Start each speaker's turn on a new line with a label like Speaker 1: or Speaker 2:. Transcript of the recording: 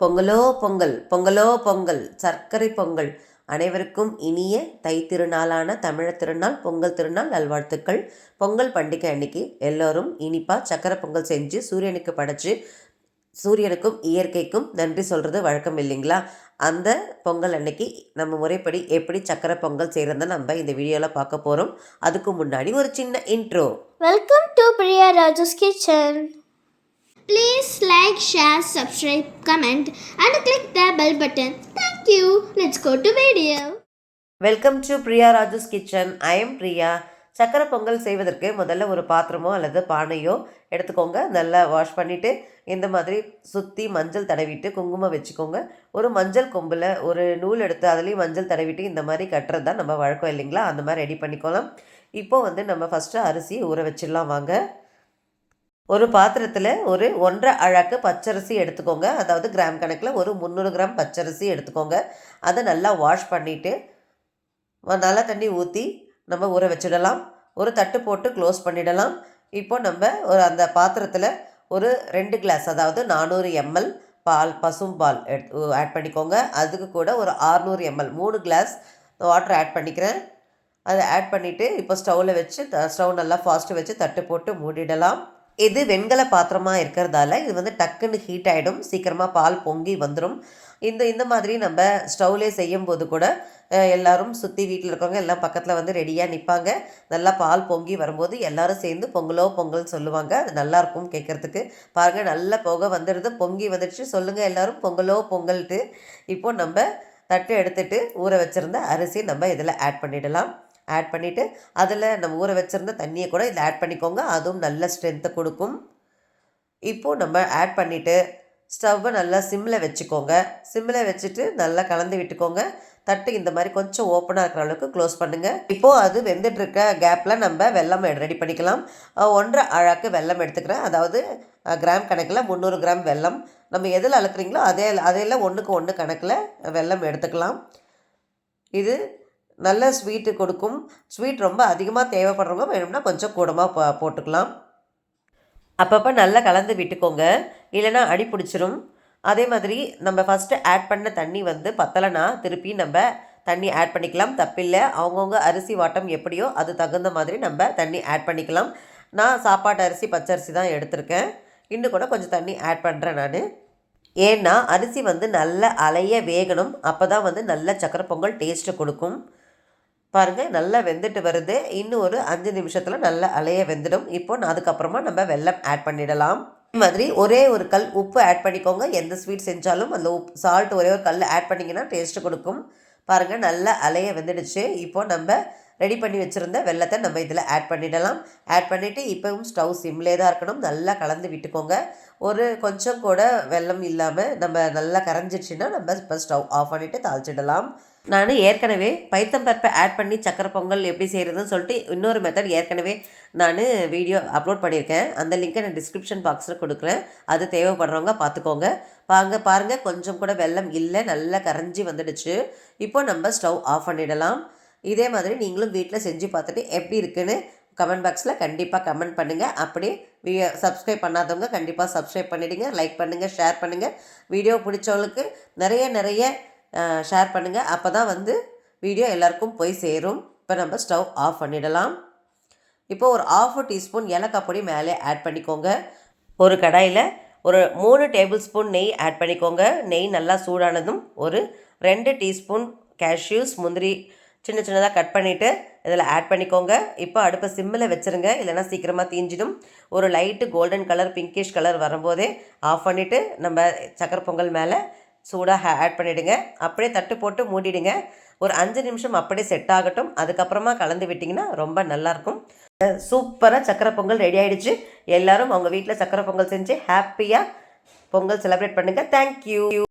Speaker 1: பொங்கலோ பொங்கல் பொங்கலோ பொங்கல் சர்க்கரை பொங்கல். அனைவருக்கும் இனிய தை திருநாளான தமிழர் திருநாள் பொங்கல் திருநாள் நல்வாழ்த்துக்கள். பொங்கல் பண்டிகை அன்னைக்கு எல்லோரும் இனிப்பாக சர்க்கரை பொங்கல் செஞ்சு சூரியனுக்கு படைச்சு சூரியனுக்கும் இயற்கைக்கும் நன்றி சொல்கிறது வழக்கம் இல்லைங்களா? அந்த பொங்கல் அன்னைக்கு நம்ம முறைப்படி எப்படி சர்க்கரை பொங்கல் செய்கிறத நம்ம இந்த வீடியோவில் பார்க்க போகிறோம். அதுக்கு முன்னாடி ஒரு சின்ன intro.
Speaker 2: Welcome to Priya Raju's kitchen. Please like, share, subscribe, comment and click the bell button. Thank you. Let's go to video.
Speaker 1: Welcome to Priya Raju's kitchen. I am Priya. சக்கரை பொங்கல் செய்வதற்கு முதல்ல ஒரு பாத்திரமோ அல்லது பானையோ எடுத்துக்கோங்க. நல்லா வாஷ் பண்ணிவிட்டு இந்த மாதிரி சுற்றி மஞ்சள் தடவிட்டு குங்குமம் வச்சுக்கோங்க. ஒரு மஞ்சள் கொம்பில் ஒரு நூல் எடுத்து அதுலேயும் மஞ்சள் தடவிட்டு இந்த மாதிரி கட்டுறது தான் நம்ம வழக்கம் இல்லைங்களா? அந்த மாதிரி ரெடி பண்ணிக்கலாம். இப்போது நம்ம ஃபஸ்ட்டு அரிசி ஊற வச்சிடலாம் வாங்க. ஒரு பாத்திரத்தில் ஒரு 1.5 அழாக்கு பச்சரிசி எடுத்துக்கோங்க. அதாவது கிராம் கணக்கில் ஒரு 300 கிராம் பச்சரிசி எடுத்துக்கோங்க. அதை நல்லா வாஷ் பண்ணிவிட்டு நல்லா தண்ணி ஊற்றி நம்ம ஊற வச்சிடலாம். ஒரு தட்டு போட்டு க்ளோஸ் பண்ணிடலாம். இப்போ நம்ம அந்த பாத்திரத்தில் ஒரு 2 கிளாஸ் அதாவது 400 ml பால் பசும் பால் ஆட் பண்ணிக்கோங்க. அதுக்கு கூட ஒரு 600 ml 3 கிளாஸ் வாட்டர் ஆட் பண்ணிக்கிறேன். அதை ஆட் பண்ணிவிட்டு இப்போ ஸ்டவ்வில் வச்சு ஸ்டவ் நல்லா ஃபாஸ்ட்டு வச்சு தட்டு போட்டு மூடிடலாம். இது வெண்கல பாத்திரமாக இருக்கிறதால இது டக்குன்னு ஹீட் ஆகிடும். சீக்கிரமாக பால் பொங்கி வந்துடும். இந்த மாதிரி நம்ம ஸ்டவ்லே செய்யும்போது கூட எல்லோரும் சுற்றி வீட்டில் இருக்கவங்க எல்லாம் பக்கத்தில் ரெடியாக நிற்பாங்க. நல்லா பால் பொங்கி வரும்போது எல்லோரும் சேர்ந்து பொங்கலோ பொங்கல் சொல்லுவாங்க. அது நல்லாயிருக்கும் கேட்குறதுக்கு. பாருங்கள், நல்ல புகை வந்துடுது, பொங்கி வந்துடுச்சு. சொல்லுங்கள் எல்லோரும் பொங்கலோ பொங்கல்ட்டு. இப்போது நம்ம தட்டு எடுத்துகிட்டு ஊற வச்சுருந்த அரிசி நம்ம இதில் ஆட் பண்ணிடலாம். ஆட் பண்ணிவிட்டு அதில் நம்ம ஊற வச்சுருந்த தண்ணியை கூட இதில் ஆட் பண்ணிக்கோங்க. அதுவும் நல்ல ஸ்ட்ரென்த்தை கொடுக்கும். இப்போது நம்ம ஆட் பண்ணிவிட்டு ஸ்டவ்வை நல்லா சிம்மில் வச்சுக்கோங்க. சிம்மில் வச்சுட்டு நல்லா கலந்து விட்டுக்கோங்க. தட்டு இந்த மாதிரி கொஞ்சம் ஓப்பனாக இருக்கிற அளவுக்கு க்ளோஸ் பண்ணுங்கள். இப்போது அது வெந்துட்டுருக்க கேப்பில் நம்ம வெல்லம் ரெடி பண்ணிக்கலாம். 1.5 அழாக்கு வெல்லம் எடுத்துக்கிறேன். அதாவது கிராம் கணக்கில் 300 கிராம் வெல்லம். நம்ம எதில் அளக்குறீங்களோ அதையெல்லாம் 1க்கு 1 கணக்கில் வெல்லம் எடுத்துக்கலாம். இது நல்ல ஸ்வீட்டு கொடுக்கும். ஸ்வீட் ரொம்ப அதிகமாக தேவைப்படுறவங்க வேணும்னா கொஞ்சம் கூடமாக போட்டுக்கலாம். அப்பப்போ நல்லா கலந்து விட்டுக்கோங்க, இல்லைனா அடி பிடிச்சிரும். அதே மாதிரி நம்ம ஃபஸ்ட்டு ஆட் பண்ண தண்ணி பத்தலைனா திருப்பி நம்ம தண்ணி ஆட் பண்ணிக்கலாம், தப்பில்லை. அவங்கவுங்க அரிசி வாட்டம் எப்படியோ அது தகுந்த மாதிரி நம்ம தண்ணி ஆட் பண்ணிக்கலாம். நான் சாப்பாட்டு அரிசி பச்சரிசி தான் எடுத்திருக்கேன். இன்னும் கூட கொஞ்சம் தண்ணி ஆட் பண்ணுறேன் நான். ஏன்னா அரிசி நல்ல அலைய வேகணும். அப்போ தான் நல்ல சக்கரை பொங்கல் டேஸ்ட்டு கொடுக்கும். பாருங்கள், நல்லா வெந்துட்டு வருது. இன்னும் ஒரு 5 நிமிஷத்தில் நல்லா அலைய வெந்துடும். இப்போ அதுக்கப்புறமா நம்ம வெல்லம் ஆட் பண்ணிடலாம். இது மாதிரி ஒரே ஒரு கல் உப்பு ஆட் பண்ணிக்கோங்க. எந்த ஸ்வீட் செஞ்சாலும் அந்த சால்ட் ஒரே ஒரு கல் ஆட் பண்ணிங்கன்னா டேஸ்ட்டு கொடுக்கும். பாருங்கள், நல்லா அலைய வெந்துடுச்சு. இப்போது நம்ம ரெடி பண்ணி வச்சுருந்த வெல்லத்தை நம்ம இதில் ஆட் பண்ணிடலாம். ஆட் பண்ணிவிட்டு இப்போவும் ஸ்டவ் சிம்லே தான் இருக்கணும். நல்லா கலந்து விட்டுக்கோங்க. ஒரு கொஞ்சம் கூட வெல்லம் இல்லாமல் நம்ம நல்லா கரைஞ்சிடுச்சுன்னா நம்ம இப்போ ஸ்டவ் ஆஃப் பண்ணிவிட்டு தாளிச்சிடலாம். நான் ஏற்கனவே பைத்தம்பருப்பை ஆட் பண்ணி சக்கரை பொங்கல் எப்படி செய்கிறதுன்னு சொல்லிட்டு இன்னொரு மெத்தட் ஏற்கனவே நான் வீடியோ அப்லோட் பண்ணியிருக்கேன். அந்த லிங்க்கை நான் டிஸ்கிரிப்ஷன் பாக்ஸில் கொடுக்குறேன். அது தேவைப்படுறவங்க பார்த்துக்கோங்க. பாருங்கள், கொஞ்சம் கூட வெல்லம் இல்லை, நல்லா கரைஞ்சி வந்துடுச்சு. இப்போ நம்ம ஸ்டவ் ஆஃப் பண்ணிடலாம். இதே மாதிரி நீங்களும் வீட்டில் செஞ்சு பார்த்துட்டு எப்படி இருக்குன்னு கமெண்ட் பாக்ஸில் கண்டிப்பாக கமெண்ட் பண்ணுங்கள். அப்படியே சப்ஸ்கிரைப் பண்ணாதவங்க கண்டிப்பாக சப்ஸ்கிரைப் பண்ணிவிடுங்க. லைக் பண்ணுங்கள், ஷேர் பண்ணுங்கள். வீடியோ பிடிச்சவங்களுக்கு நிறைய ஷேர் பண்ணுங்கள். அப்போ தான் வீடியோ எல்லாருக்கும் போய் சேரும். இப்போ நம்ம ஸ்டவ் ஆஃப் பண்ணிடலாம். இப்போ ஒரு 1/2 டீஸ்பூன் ஏலக்காய் பொடி மேலே ஆட் பண்ணிக்கோங்க. ஒரு கடாயில் ஒரு 3 டேபிள் ஸ்பூன் நெய் ஆட் பண்ணிக்கோங்க. நெய் நல்லா சூடானதும் ஒரு 2 டீஸ்பூன் கேஷ்யூஸ் முந்திரி சின்னதாக கட் பண்ணிவிட்டு இதில் ஆட் பண்ணிக்கோங்க. இப்போ அடுப்பை சிம்மில் வச்சுருங்க, இல்லைனா சீக்கிரமாக தீஞ்சிடும். ஒரு light golden colour pinkish colour வரும்போதே ஆஃப் பண்ணிவிட்டு நம்ம சக்கரை பொங்கல் மேலே சூடாக ஆட் பண்ணிவிடுங்க. அப்படியே தட்டு போட்டு மூடிடுங்க. ஒரு 5 நிமிஷம் அப்படியே செட் ஆகட்டும். அதுக்கப்புறமா கலந்து விட்டிங்கன்னா ரொம்ப நல்லாயிருக்கும். சூப்பராக சக்கரை பொங்கல் ரெடி ஆகிடுச்சு. எல்லோரும் அவங்க வீட்டில் சக்கரை பொங்கல் செஞ்சு ஹாப்பியாக பொங்கல் செலிப்ரேட் பண்ணுங்கள். தேங்க்யூ.